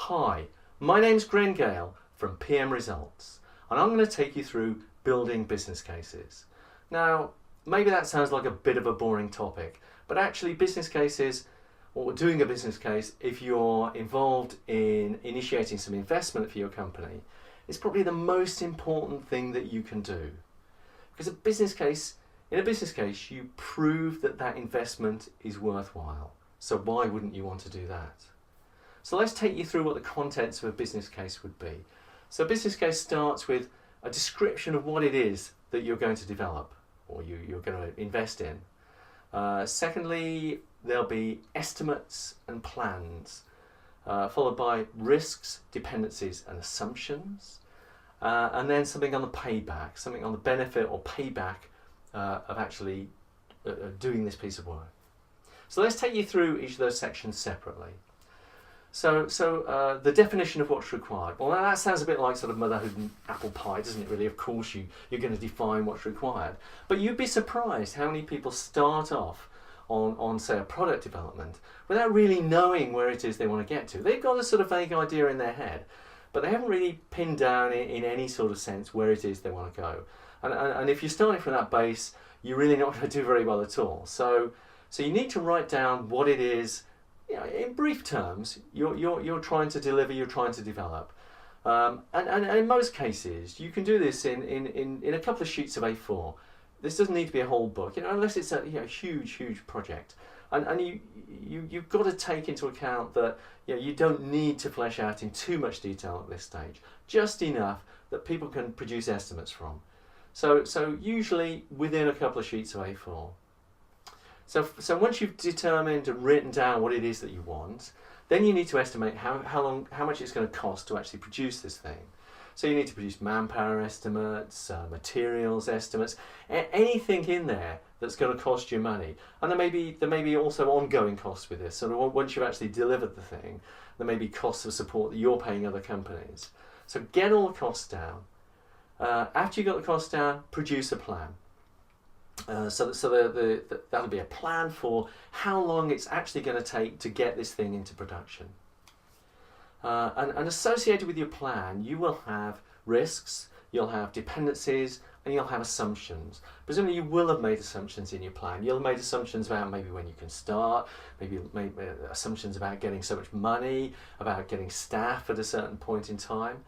Hi, my name's Graham Gale from PM Results, and I'm going to take you through building business cases. Now, maybe that sounds like a bit of a boring topic, but actually business cases, or doing a business case, if you're involved in initiating some investment for your company, is probably the most important thing that you can do. Because in a business case, you prove that that investment is worthwhile. So why wouldn't you want to do that? So let's take you through what the contents of a business case would be. So a business case starts with a description of what it is that you're going to develop or you're going to invest in. Secondly, there'll be estimates and plans, followed by risks, dependencies and assumptions, and then something on the payback, something on the benefit or payback of actually doing this piece of work. So let's take you through each of those sections separately. So the definition of what's required. Well, that sounds a bit like sort of motherhood and apple pie, doesn't it really? Of course you're going to define what's required. But you'd be surprised how many people start off on say, a product development without really knowing where it is they want to get to. They've got a sort of vague idea in their head, but they haven't really pinned down in any sort of sense where it is they want to go. And if you're starting from that base, you're really not going to do very well at all. So you need to write down what it is, in brief terms, you're trying to deliver, you're trying to develop. And in most cases, you can do this in a couple of sheets of A4. This doesn't need to be a whole book, unless it's a huge project. And you've got to take into account that you don't need to flesh out in too much detail at this stage, just enough that people can produce estimates from. So usually within a couple of sheets of A4. So once you've determined and written down what it is that you want, then you need to estimate how much it's going to cost to actually produce this thing. So you need to produce manpower estimates, materials estimates, anything in there that's going to cost you money. And there may be also ongoing costs with this. So once you've actually delivered the thing, there may be costs of support that you're paying other companies. So get all the costs down. After you've got the costs down, produce a plan. So that'll be a plan for how long it's actually going to take to get this thing into production. And associated with your plan, you will have risks, you'll have dependencies, and you'll have assumptions. Presumably you will have made assumptions in your plan. You'll have made assumptions about maybe when you can start, maybe made assumptions about getting so much money, about getting staff at a certain point in time.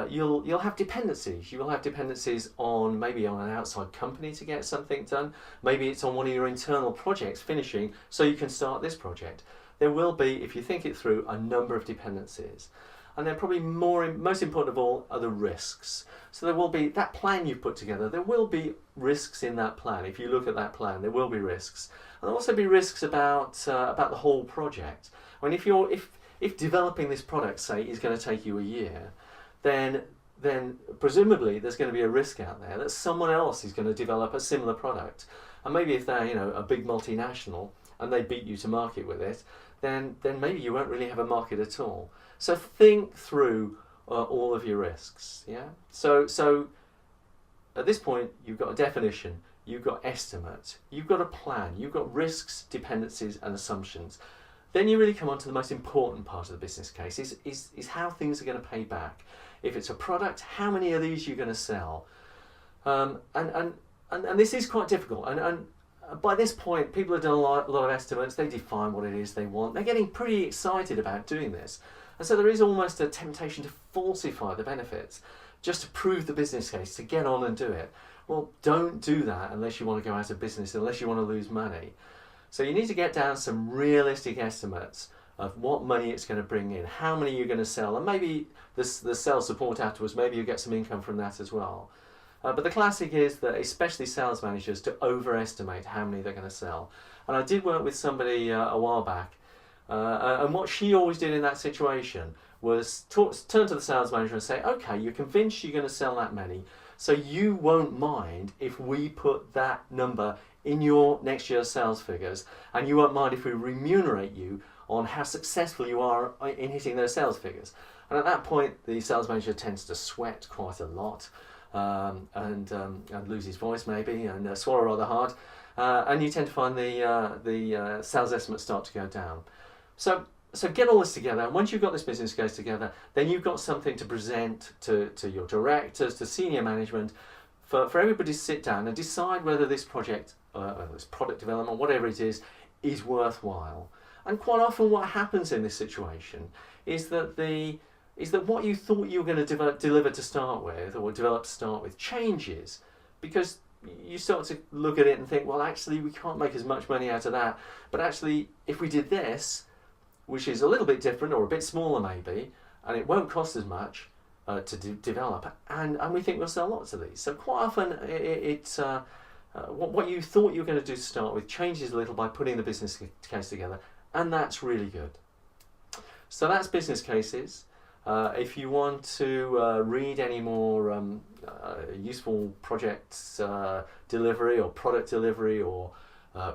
You'll have dependencies. You will have dependencies on maybe on an outside company to get something done. Maybe it's on one of your internal projects finishing so you can start this project. There will be, if you think it through, a number of dependencies. And then probably most important of all are the risks. So there will be that plan you've put together, there will be risks in that plan. If you look at that plan, there will be risks. And there'll also be risks about the whole project. I mean, if developing this product, say, is going to take you a year, then presumably there's going to be a risk out there that someone else is going to develop a similar product. And maybe if they're a big multinational and they beat you to market with it, then maybe you won't really have a market at all. So think through all of your risks. Yeah. So at this point you've got a definition, you've got estimates, you've got a plan, you've got risks, dependencies and assumptions. Then you really come on to the most important part of the business case, is how things are going to pay back. If it's a product, how many of these you're going to sell? And this is quite difficult. And by this point, people have done a lot of estimates. They define what it is they want. They're getting pretty excited about doing this. And so there is almost a temptation to falsify the benefits just to prove the business case, to get on and do it. Well, don't do that unless you want to go out of business, unless you want to lose money. So you need to get down some realistic estimates of what money it's going to bring in, how many you're going to sell, and maybe the sales support afterwards, maybe you get some income from that as well. But the classic is that especially sales managers to overestimate how many they're going to sell. And I did work with somebody a while back, and what she always did in that situation was turn to the sales manager and say, okay, you're convinced you're going to sell that many, so you won't mind if we put that number in your next year's sales figures, and you won't mind if we remunerate you on how successful you are in hitting those sales figures. And at that point, the sales manager tends to sweat quite a lot, and lose his voice maybe, and swallow rather hard, and you tend to find the sales estimates start to go down. So So get all this together, and once you've got this business case together, then you've got something to present to your directors, to senior management, for everybody to sit down and decide whether this project, whether this product development, whatever it is worthwhile. And quite often what happens in this situation is that what you thought you were going to deliver to start with, or develop to start with, changes, because you start to look at it and think, well, actually we can't make as much money out of that, but actually if we did this, which is a little bit different or a bit smaller maybe, and it won't cost as much to develop, and we think we'll sell lots of these. So quite often what you thought you were going to do to start with changes a little by putting the business case together, and that's really good. So that's business cases. If you want to read any more useful project delivery or product delivery or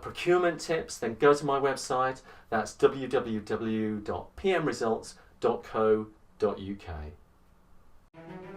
procurement tips, then go to my website. That's www.pmresults.co.uk.